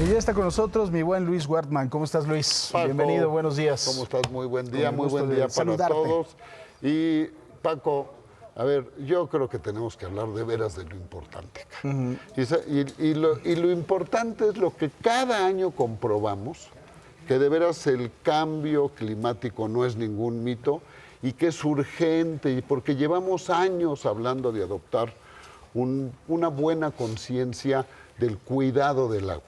Y ya está con nosotros mi buen Luis Wertmann. ¿Cómo estás, Luis? Paco, bienvenido, buenos días. ¿Cómo estás? Muy buen día para saludarte. todos. Y Paco, a ver, yo creo que tenemos que hablar de veras de lo importante. Y lo importante es lo que cada año comprobamos, que de veras el cambio climático no es ningún mito y que es urgente, y porque llevamos años hablando de adoptar una buena conciencia del cuidado del agua.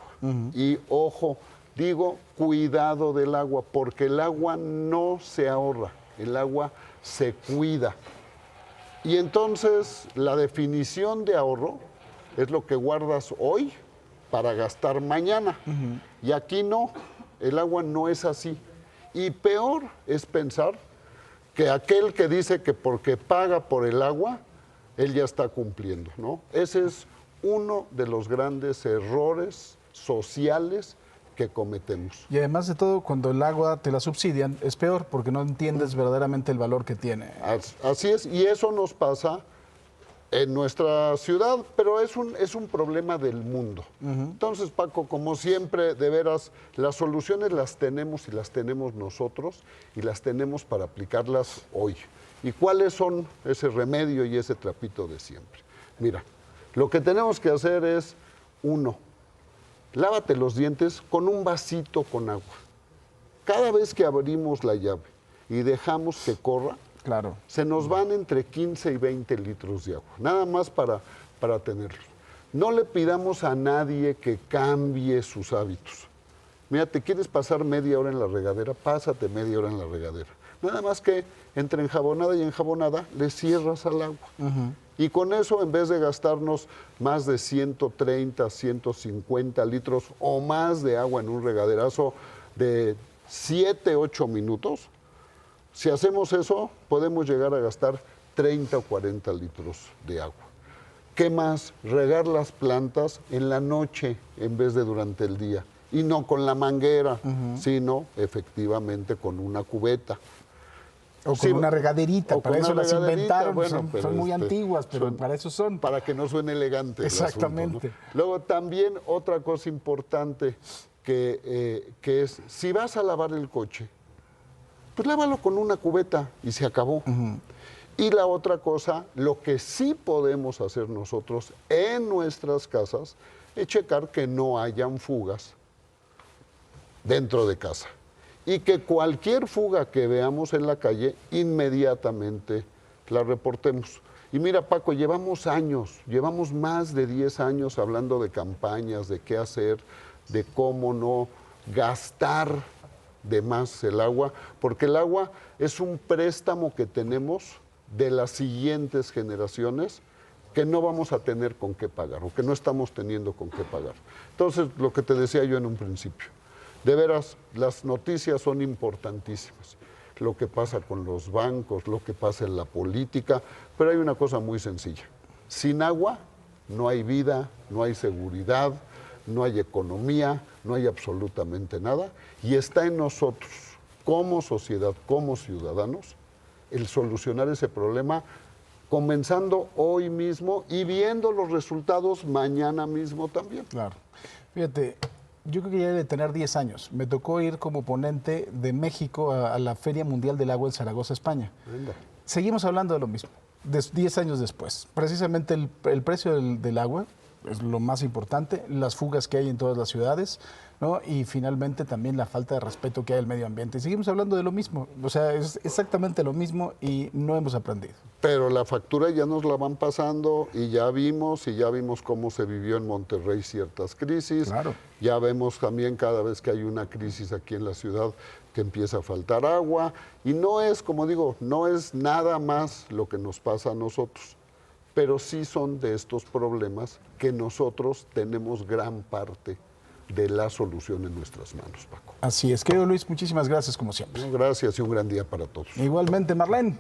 Y ojo, digo cuidado del agua, porque el agua no se ahorra, el agua se cuida. Y entonces la definición de ahorro es lo que guardas hoy para gastar mañana. Y aquí no, el agua no es así. Y peor es pensar que aquel que dice que porque paga por el agua, él ya está cumpliendo, ¿no? Ese es uno de los grandes errores sociales que cometemos. Y además de todo, cuando el agua te la subsidian, es peor, porque no entiendes verdaderamente el valor que tiene. Así es, y eso nos pasa en nuestra ciudad, pero es un problema del mundo. Entonces, Paco, como siempre, de veras, las soluciones las tenemos y las tenemos nosotros y las tenemos para aplicarlas hoy. ¿Y cuáles son ese remedio y ese trapito de siempre? Mira, lo que tenemos que hacer es, uno, lávate los dientes con un vasito con agua. Cada vez que abrimos la llave y dejamos que corra, claro, se nos van entre 15 y 20 litros de agua, nada más para tenerlo. No le pidamos a nadie que cambie sus hábitos. Mira, ¿te quieres pasar media hora en la regadera? Pásate media hora en la regadera. Nada más que entre enjabonada y enjabonada le cierras al agua. Y con eso, en vez de gastarnos más de 130, 150 litros o más de agua en un regaderazo de 7, 8 minutos, si hacemos eso, podemos llegar a gastar 30 o 40 litros de agua. ¿Qué más? Regar las plantas en la noche en vez de durante el día. Y no con la manguera, sino efectivamente con una cubeta. O con una regaderita, para eso las inventaron, bueno, son muy antiguas, pero para eso son. Para que no suene elegante. Exactamente. El asunto, ¿no? Luego también otra cosa importante que es, si vas a lavar el coche, pues lávalo con una cubeta y se acabó. Y la otra cosa, lo que sí podemos hacer nosotros en nuestras casas, es checar que no hayan fugas dentro de casa. Y que cualquier fuga que veamos en la calle, inmediatamente la reportemos. Y mira, Paco, llevamos más de 10 años hablando de campañas, de qué hacer, de cómo no gastar de más el agua, porque el agua es un préstamo que tenemos de las siguientes generaciones que no vamos a tener con qué pagar, o que no estamos teniendo con qué pagar. Entonces, lo que te decía yo en un principio, de veras, las noticias son importantísimas. Lo que pasa con los bancos, lo que pasa en la política, pero hay una cosa muy sencilla. Sin agua no hay vida, no hay seguridad, no hay economía, no hay absolutamente nada. Y está en nosotros, como sociedad, como ciudadanos, el solucionar ese problema, comenzando hoy mismo y viendo los resultados mañana mismo también. Claro. Fíjate, yo creo que ya debe tener 10 años. Me tocó ir como ponente de México a la Feria Mundial del Agua en Zaragoza, España. Venga. Seguimos hablando de lo mismo, 10 años después. Precisamente el precio del agua es lo más importante, las fugas que hay en todas las ciudades, ¿no? Y finalmente también la falta de respeto que hay al medio ambiente. Y seguimos hablando de lo mismo, o sea, es exactamente lo mismo y no hemos aprendido. Pero la factura ya nos la van pasando y ya vimos cómo se vivió en Monterrey ciertas crisis. Claro. Ya vemos también cada vez que hay una crisis aquí en la ciudad que empieza a faltar agua. Y no es, como digo, no es nada más lo que nos pasa a nosotros, pero sí son de estos problemas que nosotros tenemos gran parte de la solución en nuestras manos, Paco. Así es. Querido Luis, muchísimas gracias como siempre. Gracias y un gran día para todos. Igualmente, Marlene.